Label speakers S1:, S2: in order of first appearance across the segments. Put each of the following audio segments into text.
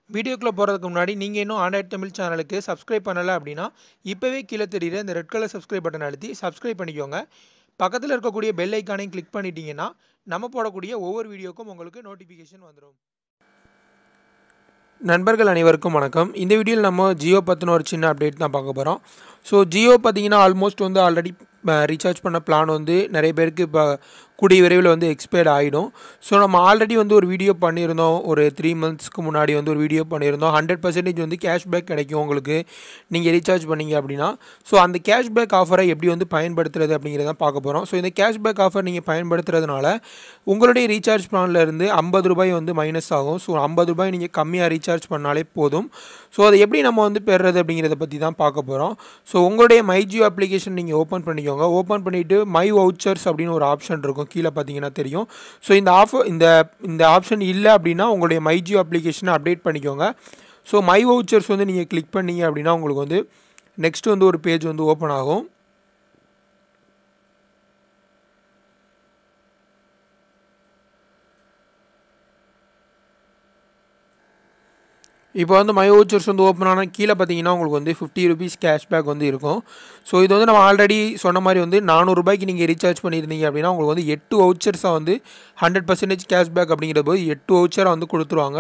S1: வீடியோக்குள்ள போறதுக்கு முன்னாடி நீங்க இன்னும் ஆண்ட்ராய்ட் தமிழ் சேனலுக்கு சப்ஸ்கிரைப் பண்ணல அப்படின்னா இப்பவே கீழே தெரியுற இந்த ரெட் கலர் சப்ஸ்கிரைப் பட்டன் அழுத்தி சப்ஸ்கிரைப் பண்ணிக்கோங்க. பக்கத்துல இருக்கக்கூடிய பெல் ஐகானையும் கிளிக் பண்ணிட்டீங்கன்னா நம்ம போடக்கூடிய ஒவ்வொரு வீடியோக்கும் உங்களுக்கு நோட்டிஃபிகேஷன் வந்துடும். நண்பர்கள் அனைவருக்கும் வணக்கம். இந்த வீடியோவில் நம்ம ஜியோ பற்றின ஒரு சின்ன அப்டேட் தான் பார்க்க போகிறோம். ஸோ ஜியோ பார்த்தீங்கன்னா ஆல்மோஸ்ட் வந்து ஆல்ரெடி ரீசார்ஜ் பண்ண பிளான் வந்து நிறைய பேருக்கு இப்போ கூடிய விரைவில் வந்து எக்ஸ்பயர்ட் ஆகிடும். ஸோ நம்ம ஆல்ரெடி வந்து ஒரு வீடியோ பண்ணியிருந்தோம், ஒரு 3 monthsக்கு முன்னாடி வந்து ஒரு வீடியோ பண்ணியிருந்தோம். 100% வந்து கேஷ்பேக் கிடைக்கும் உங்களுக்கு நீங்கள் ரீசார்ஜ் பண்ணீங்க அப்படின்னா. ஸோ அந்த கேஷ்பேக் ஆஃபரை எப்படி வந்து பயன்படுத்துறது அப்படிங்கிறத பார்க்க போகிறோம். ஸோ இந்த கேஷ்பேக் ஆஃபர் நீங்கள் பயன்படுத்துறதுனால உங்களுடைய ரீசார்ஜ் பிளான்லேருந்து ₹50 வந்து மைனஸ் ஆகும். ஸோ ₹50 நீங்கள் கம்மியாக ரீசார்ஜ் பண்ணாலே போதும். ஸோ அதை எப்படி நம்ம வந்து பெறுறது அப்படிங்கிறத பற்றி தான் பார்க்க போகிறோம். ஸோ உங்களுடைய மை ஜியோ அப்ளிகேஷன் நீங்கள் ஓப்பன் பண்ணிக்கோங்க. ஓப்பன் பண்ணிவிட்டு மை வவுச்சர்ஸ் அப்படின்னு ஒரு ஆப்ஷன் இருக்கும், கீழே பார்த்தீங்கன்னா தெரியும். ஸோ இந்த ஆப்ஷன் இல்லை அப்படின்னா உங்களுடைய மை ஜியோ அப்ளிகேஷனை அப்டேட் பண்ணிக்கோங்க. ஸோ மை வவுச்சர்ஸ் வந்து நீங்கள் கிளிக் பண்ணீங்க அப்படின்னா உங்களுக்கு வந்து நெக்ஸ்ட் வந்து ஒரு பேஜ் வந்து ஓப்பன் ஆகும். இப்போ வந்து மை வவுச்சர்ஸ் வந்து ஓப்பன் ஆனால் கீழே பார்த்தீங்கன்னா உங்களுக்கு வந்து ₹50 கேஷ்பேக் வந்து இருக்கும். ஸோ இது வந்து நம்ம ஆல்ரெடி சொன்ன மாதிரி வந்து ₹400 நீங்கள் ரீசார்ஜ் பண்ணியிருந்தீங்க அப்படின்னா உங்களுக்கு வந்து 8 வவுச்சர்ஸாக வந்து 100% கேஷ்பேக் அப்படிங்கிற போது 8 வவுச்சராக வந்து கொடுத்துருவாங்க.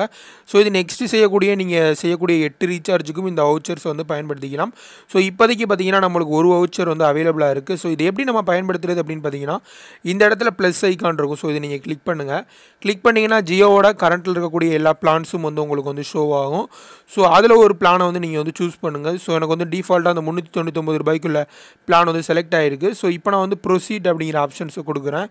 S1: ஸோ இது நெக்ஸ்ட்டு நீங்கள் செய்யக்கூடிய 8 ரீசார்ஜுக்கும் இந்த வவுச்சர்ஸ் வந்து பயன்படுத்திக்கலாம். ஸோ இப்போதைக்கு பார்த்தீங்கன்னா நம்மளுக்கு ஒரு வவுச்சர் வந்து அவைலபிளாக இருக்குது. ஸோ இது எப்படி நம்ம பயன்படுத்துறது அப்படின்னு பார்த்தீங்கன்னா இந்த இடத்துல ப்ளஸ் ஐக்கான் இருக்கும். ஸோ இதை நீங்கள் கிளிக் பண்ணுங்கள். கிளிக் பண்ணிங்கன்னா ஜியோவோட கரண்ட்டில் இருக்கக்கூடிய எல்லா பிளான்ஸும் வந்து உங்களுக்கு வந்து ஷோ ஆகும். ஸோ அதில் ஒரு பிளானை வந்து நீங்கள் வந்து சூஸ் பண்ணுங்கள். ஸோ எனக்கு வந்து டிஃபால்ட்டாக அந்த ₹399 பிளான் வந்து செலக்ட் ஆகிருக்கு. ஸோ இப்போ நான் வந்து ப்ரொசீட் அப்படிங்கிற ஆப்ஷன்ஸை கொடுக்குறேன்.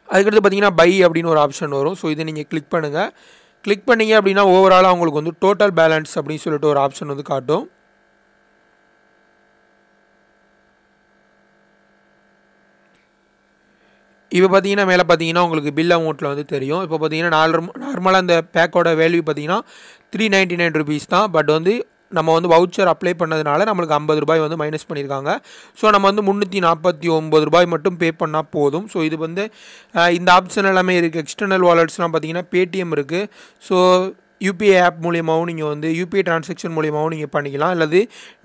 S1: அதுக்கடுத்து பார்த்தீங்கன்னா பை அப்படின்னு ஒரு ஆப்ஷன் வரும். ஸோ இதை நீங்கள் கிளிக் பண்ணுங்கள். கிளிக் பண்ணிங்க அப்படின்னா ஓவராலாக உங்களுக்கு வந்து டோட்டல் பேலன்ஸ் அப்படின்னு சொல்லிட்டு ஒரு ஆப்ஷன் வந்து காட்டும். இப்போ பார்த்தீங்கன்னா மேலே பார்த்தீங்கன்னா உங்களுக்கு பில் அமௌண்ட்டில் வந்து தெரியும். இப்போ பார்த்தீங்கன்னா நார்மலாக அந்த பேக்கோட வேல்யூ பார்த்தீங்கன்னா ₹399 தான். பட் வந்து நம்ம வந்து வவுச்சர் அப்ளை பண்ணதுனால நம்மளுக்கு ₹50 வந்து மைனஸ் பண்ணியிருக்காங்க. ஸோ நம்ம வந்து ₹349 மட்டும் பே பண்ணால் போதும். ஸோ இது வந்து இந்த ஆப்ஷன் எல்லாமே இருக்குது. எக்ஸ்டர்னல் வாலெட்ஸ்லாம் பார்த்தீங்கன்னா பேடிஎம் இருக்குது. ஸோ யூபிஐ ஆப் மூலியமாகவும் நீங்கள் வந்து யூபிஐ டிரான்சாக்ஷன் மூலியமாகவும் நீங்கள் பண்ணிக்கலாம். அல்லது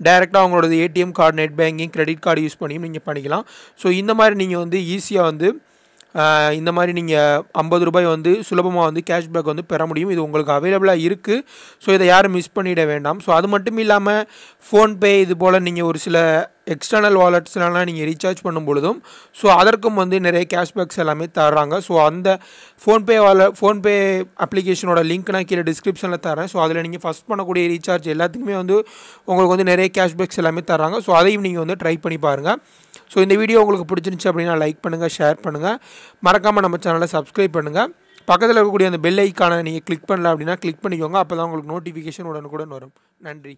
S1: டேரெக்டாக அவங்களோட ATM card, net banking, credit card use பண்ணியும் நீங்கள் பண்ணிக்கலாம். ஸோ இந்த மாதிரி நீங்கள் வந்து ஈஸியாக வந்து இந்த மாதிரி நீங்கள் ₹50 வந்து சுலபமாக வந்து கேஷ்பேக் வந்து பெற முடியும். இது உங்களுக்கு அவைலபிளாக இருக்குது. ஸோ இதை யாரும் மிஸ் பண்ணிட வேண்டாம். ஸோ அது மட்டும் இல்லாமல் ஃபோன்பே இது போல் நீங்கள் ஒரு சில எக்ஸ்டர்னல் வாலெட்ஸ்லாம் நீங்கள் ரீசார்ஜ் பண்ணும் பொழுதும் ஸோ அதற்கும் வந்து நிறைய கேஷ்பேக்ஸ் எல்லாமே தர்றாங்க. ஸோ அந்த ஃபோன்பே அப்ளிகேஷனோட லிங்க் நான் கீழே டிஸ்கிரிப்ஷனில் தரேன். ஸோ அதில் நீங்கள் ஃபஸ்ட் பண்ணக்கூடிய ரீசார்ஜ் எல்லாத்துக்குமே வந்து உங்களுக்கு வந்து நிறைய கேஷ்பேக்ஸ் எல்லாமே தர்றாங்க. ஸோ அதையும் நீங்கள் வந்து ட்ரை பண்ணி பாருங்கள். ஸோ இந்த வீடியோ உங்களுக்கு பிடிச்சிருந்துச்சு அப்படின்னா லைக் பண்ணுங்கள், ஷேர் பண்ணுங்கள், மறக்காமல் நம்ம சேனலை சப்ஸ்கிரைப் பண்ணுங்கள். பக்கத்தில் இருக்கக்கூடிய அந்த பெல் ஐக்கானை நீங்கள் கிளிக் பண்ணல அப்படின்னா கிளிக் பண்ணிக்கோங்க. அப்போ தான் உங்களுக்கு நோட்டிஃபிகேஷன் உடனுக்குடன் வரும். நன்றி.